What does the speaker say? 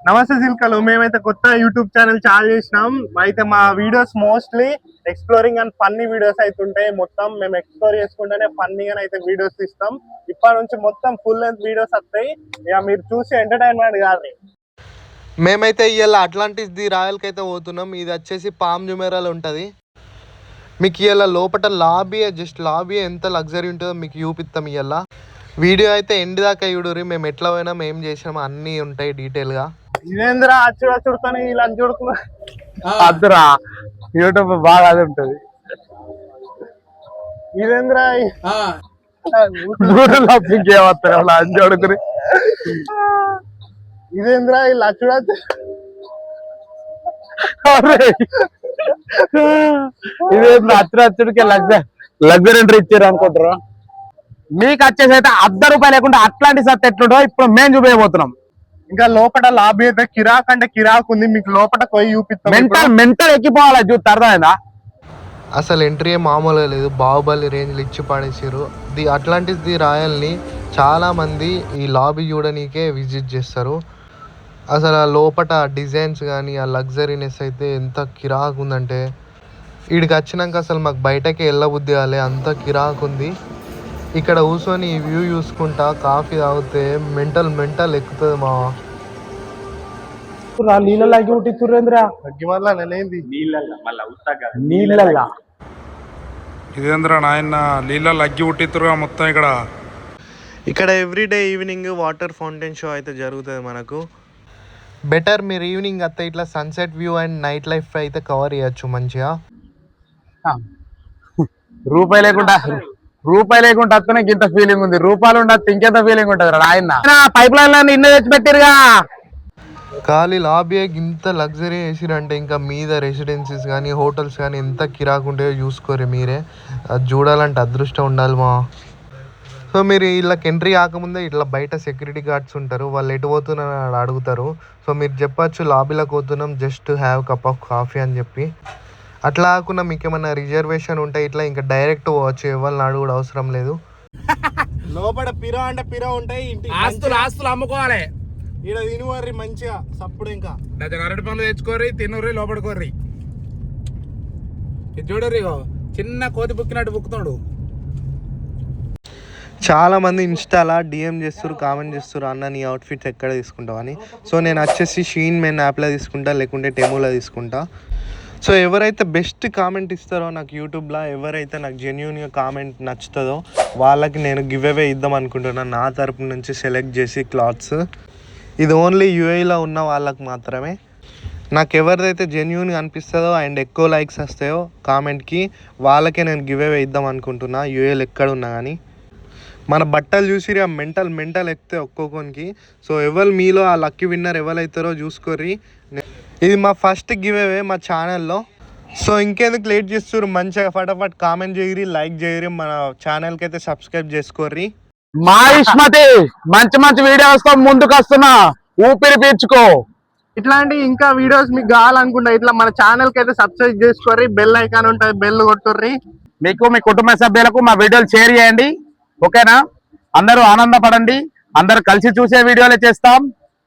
నమస్తే సిల్కలు. మేమైతే కొత్త యూట్యూబ్ ఛానల్ చాలు చేసినాం. అయితే మా videos mostly exploring and funny videos అయితే ఉంటాయి. మొత్తం మేము ఎక్స్ప్లోర్ చేసుకుంటేనే ఫన్నీగా అయితే వీడియోస్ ఇస్తాం. ఇప్పటి నుంచి మొత్తం ఫుల్ లెంత్ వీడియోస్ వస్తాయి. ఇక మీరు చూసి ఎంటర్టైన్మెంట్ కాదు. మేమైతే ఇవాళ అట్లాంటిస్ ది రాయల్కి అయితే పోతున్నాం. ఇది వచ్చేసి పామ్ జుమేరాలో ఉంటుంది. మీకు ఇవాళ లోపల లాబీ, జస్ట్ లాబీ ఎంత లగ్జరీ ఉంటుందో మీకు చూపిస్తాం. ఇవాళ వీడియో అయితే ఎండ్ దాకా చూడుర్రి. మేము ఎట్లా పోయినాం, ఏం చేసినాం అన్నీ ఉంటాయి డీటెయిల్గా. ఇదేంద్రా అచ్చుడుతాను ఇలా చూడుకున్నా అద్దురా యూట్యూబ్ బాగా అది ఉంటుంది. ఇదేంద్రా చూడుకుని ఇదేంద్రా ఇలా అచ్చుడు ఇదేంద్రా అచ్చుడికి లగ్జరీ ఎంట్రీ ఇచ్చారు అనుకుంటారు. మీకు వచ్చేసి అయితే ₹1 లేకుండా అట్లాంటి సత్ ఎట్లుంటో ఇప్పుడు మేము చూపించబోతున్నాం. ఇంకా లోపల లాబీ అయితే కిరాక్ అంటే కిరాక్ ఉంది. మీకు లోపల పోయి చూపిస్తాం. మెంటల్ ఎక్కిపోవాలి చూస్తారు అర్థమైందా. అసలు ఎంట్రీ మామూలుగా లేదు. బాహుబలి రేంజ్లు ఇచ్చి పడేసారు. ది అట్లాంటిస్ ది రాయల్ని చాలామంది ఈ లాబీ చూడనీకే విజిట్ చేస్తారు. అసలు ఆ లోపల డిజైన్స్ కానీ ఆ లగ్జరీనెస్ అయితే ఎంత కిరాక్ ఉందంటే వీడికి వచ్చినాక అసలు మాకు బయటకే వెళ్ళబుద్ధి కాలే, అంత కిరాక్ ఉంది. ఇక్కడ కూర్చొని ఈ వ్యూ చూసుకుంటా కాఫీ తాగితే మెంటల్ ఎక్కుతుంది మా. ఇదేంద్రా నాయన నీళ్ళ అగ్గి ఉట్టితురుగా మొత్తం. ఇక్కడ everyday evening water fountain show అయితే జరుగుతుంది మనకు. బెటర్ మీరు ఈవినింగ్ అత్తే ఇట్లా sunset view and night life అయితే కవర్ చేయొచ్చు మంచిగా. రూపాయి లేకుండా అత్తనే ఇంత ఫీలింగ్ ఉంది. రూపాయలు ఉండదు ఇంకెంత ఫీలింగ్ ఉంటుంది. ఆయన పైప్ లైన్ ఇన్న తెచ్చి పెట్టిరుగా. ఖాళీ లాబీ ఇంత లగ్జరీ వేసిరంటే ఇంకా మీద రెసిడెన్సీస్ కానీ హోటల్స్ కానీ ఎంత కిరాకుంటాయో చూసుకోరు మీరే. అది చూడాలంటే అదృష్టం ఉండాలి మా. సో మీరు వీళ్ళకి ఎంట్రీ కాకముందే ఇట్లా బయట సెక్యూరిటీ గార్డ్స్ ఉంటారు. వాళ్ళు ఎటు పోతున్నారని అడుగుతారు. సో మీరు చెప్పచ్చు లాబీలోకి పోతున్నాం, just have cup of coffee అని చెప్పి. అట్లా కాకుండా మీకు ఏమన్నా రిజర్వేషన్ ఉంటే ఇట్లా ఇంకా డైరెక్ట్ పోవచ్చు, ఎవరిని అడుగుడు అవసరం లేదు. లోపల పిరా అంటే పిరా ఉంటాయి. ఆస్తులు అమ్ముకోవాలి. ఈడ తినువర్రి మంచిగా సప్పుడు. ఇంకా అరటి పనులు తెచ్చుకోర్రి, తినుర్రి, లోపడుకోర్రి. చూడర్రి చిన్న కోతి బుక్కినట్టు బుక్కుతాడు. చాలా మంది ఇన్స్టాలా డిఎం చేస్తారు, కామెంట్ చేస్తారు, అన్న నీ అవుట్ఫిట్స్ ఎక్కడ తీసుకుంటావు అని. సో నేను వచ్చేసి షీన్ మెయిన్ యాప్లో తీసుకుంటా, లేకుంటే టెమోలో తీసుకుంటా. సో ఎవరైతే బెస్ట్ కామెంట్ ఇస్తారో నాకు యూట్యూబ్లో, ఎవరైతే నాకు జెన్యూన్గా కామెంట్ నచ్చుతుందో వాళ్ళకి నేను గివ్ అవే ఇద్దాం అనుకుంటున్నాను. నా తరపు నుంచి సెలెక్ట్ చేసి క్లాత్స్. ఇది ఓన్లీ యూఏలో ఉన్న వాళ్ళకి మాత్రమే. నాకు ఎవరిదైతే జెన్యూన్గా అనిపిస్తుందో అండ్ ఎక్కువ లైక్స్ వస్తాయో కామెంట్కి వాళ్ళకే నేను గివ్ అవే ఇద్దాం అనుకుంటున్నా, యూఏలో ఎక్కడ ఉన్నా కానీ. మన బట్టలు చూసి ఆ మెంటల్ ఎక్కితే ఒక్కొక్కరికి. సో ఎవరు మీలో ఆ లక్కీ విన్నర్ ఎవరైతారో చూసుకోర్రి. ఇది మా ఫస్ట్ గివ్ అవే మా ఛానల్లో. సో ఇంకెందుకు లేట్ చేస్తారు, మంచిగా ఫటాఫట్ కామెంట్ చేయరి, లైక్ చేయరి, మన ఛానల్కి అయితే సబ్స్క్రైబ్ చేసుకోర్రి. మా ఇష్మతి మంచి వీడియోస్ తో ముందుకు వస్తున్నా, ఊపిరి పీల్చుకో. ఇట్లాంటి ఇంకా వీడియోస్ మీకు కావాలనుకుంటా ఇట్లా మన ఛానల్ కి అయితే సబ్స్క్రైబ్ చేసుకోర్రి, బెల్ ఐకాన్ ఉంటుంది, బెల్ కొట్టుర్రి. మీకు మీ కుటుంబ సభ్యులకు మా వీడియోలు షేర్ చేయండి. ఓకేనా? అందరూ ఆనందపడండి. అందరూ కలిసి చూసే వీడియోలే చేస్తాం.